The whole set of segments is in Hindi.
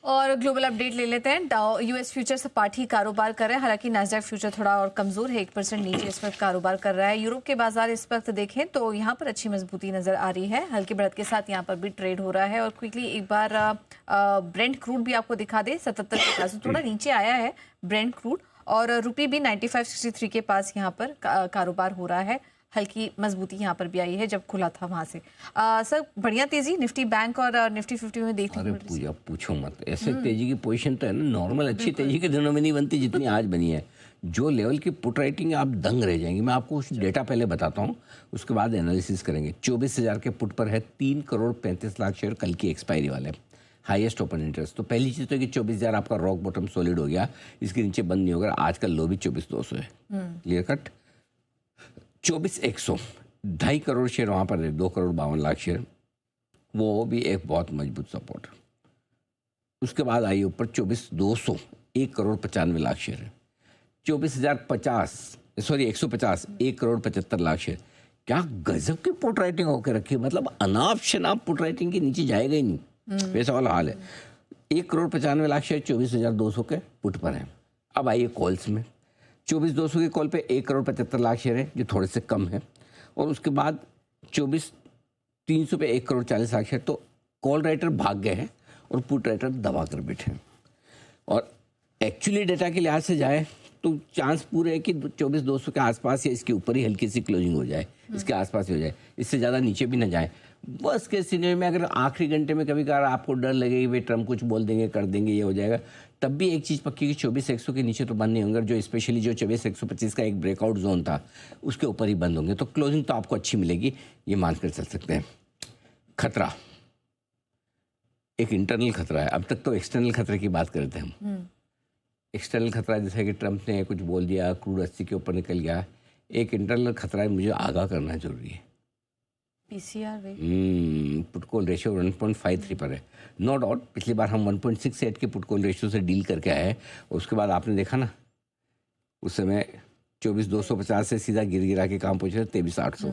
और ग्लोबल अपडेट ले लेते हैं। डाउ यूएस फ्यूचर सपाट ही कारोबार कर रहे हैं, हालांकि नास्डैक फ्यूचर थोड़ा और कमजोर है, 1% नीचे इस वक्त कारोबार कर रहा है। यूरोप के बाजार इस वक्त देखें तो यहाँ पर अच्छी मजबूती नजर आ रही है, हल्की बढ़त के साथ यहाँ पर भी ट्रेड हो रहा है। और क्विकली एक बार ब्रेंट क्रूड भी आपको दिखा दे, 77 के पास थोड़ा नीचे आया है ब्रेंट क्रूड, और रुपये भी 95.63 के पास यहाँ पर कारोबार हो रहा है। हल्की मजबूती यहाँ पर भी आई है जब खुला था वहां से। सर बढ़िया तेजी निफ्टी बैंक और निफ्टी 50 में देखने को मिल रही है। पूछो मत, ऐसे तेजी की पोजीशन तो है ना, नॉर्मल अच्छी तेजी के दिनों में नहीं बनती जितनी आज बनी है। जो लेवल की पुट राइटिंग आप दंग रह जाएंगे। मैं आपको कुछ डेटा पहले बताता हूँ, उसके बाद एनालिसिस करेंगे। 24,000 के पुट पर है 3,35,00,000 शेयर, कल की एक्सपायरी वाले, हाईएस्ट ओपन इंटरेस्ट। तो पहली चीज़ तो कि 24,000 आपका रॉक बॉटम सॉलिड हो गया, इसके नीचे बंद नहीं होगा। आज का लो भी 24,200 है, क्लियर कट। 24,100, 2.5 करोड़ शेयर वहाँ पर है, 2,52,00,000 शेयर, वो भी एक बहुत मजबूत सपोर्ट। उसके बाद आई ऊपर 24,200, 1,95,00,000 शेयर है। 24,050, सॉरी 150, 1,75,00,000 शेयर। क्या गजब की पुट राइटिंग होकर रखी है, मतलब अनाप शनाप पुट राइटिंग के नीचे जाएगा ही नहीं, वैसा वाला हाल है। 1,95,00,000 शेयर 24,200 के पुट पर है। अब आइए कॉल्स में, 24,200 के कॉल पे 1,75,00,000 शेयर है, जो थोड़े से कम है। और उसके बाद 24,300 पे 1,40,00,000 शेयर। तो कॉल राइटर भाग गए हैं और पुट राइटर दबा कर बैठे हैं। और एक्चुअली डेटा के लिहाज से जाए तो चांस पूरे है कि 24,200 के आसपास या इसके ऊपर ही हल्की सी क्लोजिंग हो जाए, इसके आसपास ही हो जाए, इससे ज़्यादा नीचे भी ना जाए। बस के सिनेरियो में अगर आखिरी घंटे में कभी कभार आपको डर लगेगी भाई ट्रम्प कुछ बोल देंगे, कर देंगे, ये हो जाएगा, तब भी एक चीज़ पक्की कि 24,100 के नीचे तो बंद नहीं होंगे। जो स्पेशली जो 24,125 का एक ब्रेकआउट जोन था उसके ऊपर ही बंद होंगे। तो क्लोजिंग तो आपको अच्छी मिलेगी, ये मानकर चल सकते हैं। खतरा एक इंटरनल खतरा है, अब तक तो एक्सटर्नल खतरे की बात कर रहे थे हम। एक्सटर्नल खतरा जैसे कि ट्रंप ने कुछ बोल दिया, क्रूड 80 के ऊपर निकल गया। एक इंटरनल खतरा है, मुझे आगाह करना जरूरी है। पीसीआर पुट कॉल रेशियो 1.53 पर है। नो डाउट पिछली बार हम 1.68 के पुट कॉल रेशियो से डील करके आए हैं। उसके बाद आपने देखा ना, उस समय 24,250 से सीधा गिरा के काम पहुंचे 23,800।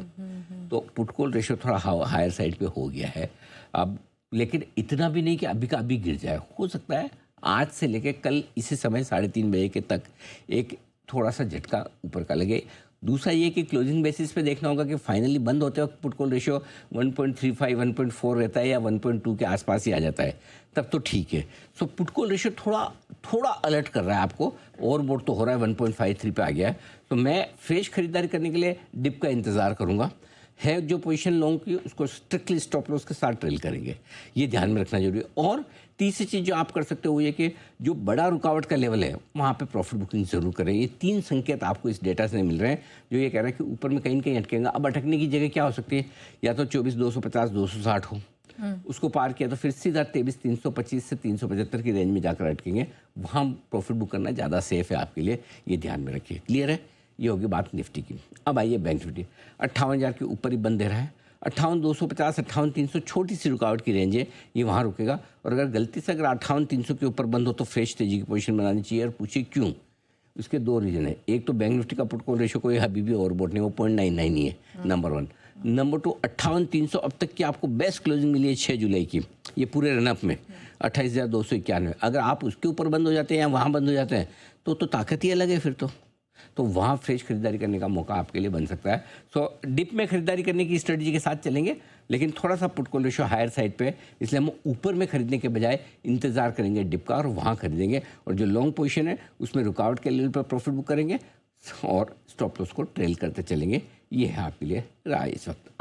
तो पुट कॉल रेशियो थोड़ा हायर साइड पे हो गया है अब, लेकिन इतना भी नहीं कि अभी का अभी गिर जाए। हो सकता है आज से लेके कल इसी समय 3:30 बजे के तक एक थोड़ा सा झटका ऊपर का लगे। दूसरा ये कि क्लोजिंग बेसिस पे देखना होगा कि फाइनली बंद होते वक्त पुट कॉल रेशियो 1.35, 1.4 रहता है या 1.2 के आसपास ही आ जाता है, तब तो ठीक है। सो पुट कॉल रेशियो थोड़ा अलर्ट कर रहा है आपको। ओवरबोट तो हो रहा है, 1.53 पे आ गया है। तो मैं फ्रेश खरीदारी करने के लिए डिप का इंतज़ार करूँगा। है जो पोजीशन लॉन्ग की उसको स्ट्रिक्टली स्टॉप लॉस के साथ ट्रेल करेंगे, ये ध्यान में रखना जरूरी है। और तीसरी चीज़ जो आप कर सकते हो वो ये कि जो बड़ा रुकावट का लेवल है वहाँ पे प्रॉफिट बुकिंग जरूर करें। ये 3 संकेत आपको इस डेटा से मिल रहे हैं जो ये कह रहा है कि ऊपर में कहीं न कहीं अटकेगा। अब अटकने की जगह क्या हो सकती है, या तो 24,250, 260 हो, उसको पार किया तो फिर सीधा 23,325 से 375 की रेंज में जाकर अटकेंगे। वहाँ प्रॉफिट बुक करना ज़्यादा सेफ है आपके लिए, ये ध्यान में रखिए। क्लियर है, ये होगी बात निफ्टी की। अब आइए बैंक निफ्टी 58,000 के ऊपर ही बंद दे रहा है। 58,250, 58,300 छोटी सी रुकावट की रेंज है, ये वहाँ रुकेगा। और अगर गलती से अगर 58,300 के ऊपर बंद हो तो फ्रेश तेजी की पोजीशन बनानी चाहिए। और पूछिए क्यों, उसके 2 रीजन है। एक तो बैंक निफ्टी का पुट कॉल रेशियो कोई अभी भी ओवरबोट नहीं, वो 0.99 ही है, नंबर 1। नंबर 2, 58,300 अब तक की आपको बेस्ट क्लोजिंग मिली है 6 जुलाई की, ये पूरे रनअप में 28,291। अगर आप उसके ऊपर बंद हो जाते हैं या वहाँ बंद हो जाते हैं तो ताकत ही अलग है फिर तो वहाँ फ्रेश खरीदारी करने का मौका आपके लिए बन सकता है। सो डिप में खरीदारी करने की स्ट्रेटजी के साथ चलेंगे, लेकिन थोड़ा सा put call ratio higher side पे, इसलिए हम ऊपर में खरीदने के बजाय इंतजार करेंगे डिप का और वहाँ खरीदेंगे। और जो लॉन्ग पोजीशन है उसमें रुकावट के लेवल पर प्रॉफिट बुक करेंगे और स्टॉप लॉस को ट्रेल करते चलेंगे। ये है आपके लिए राय इस वक्त।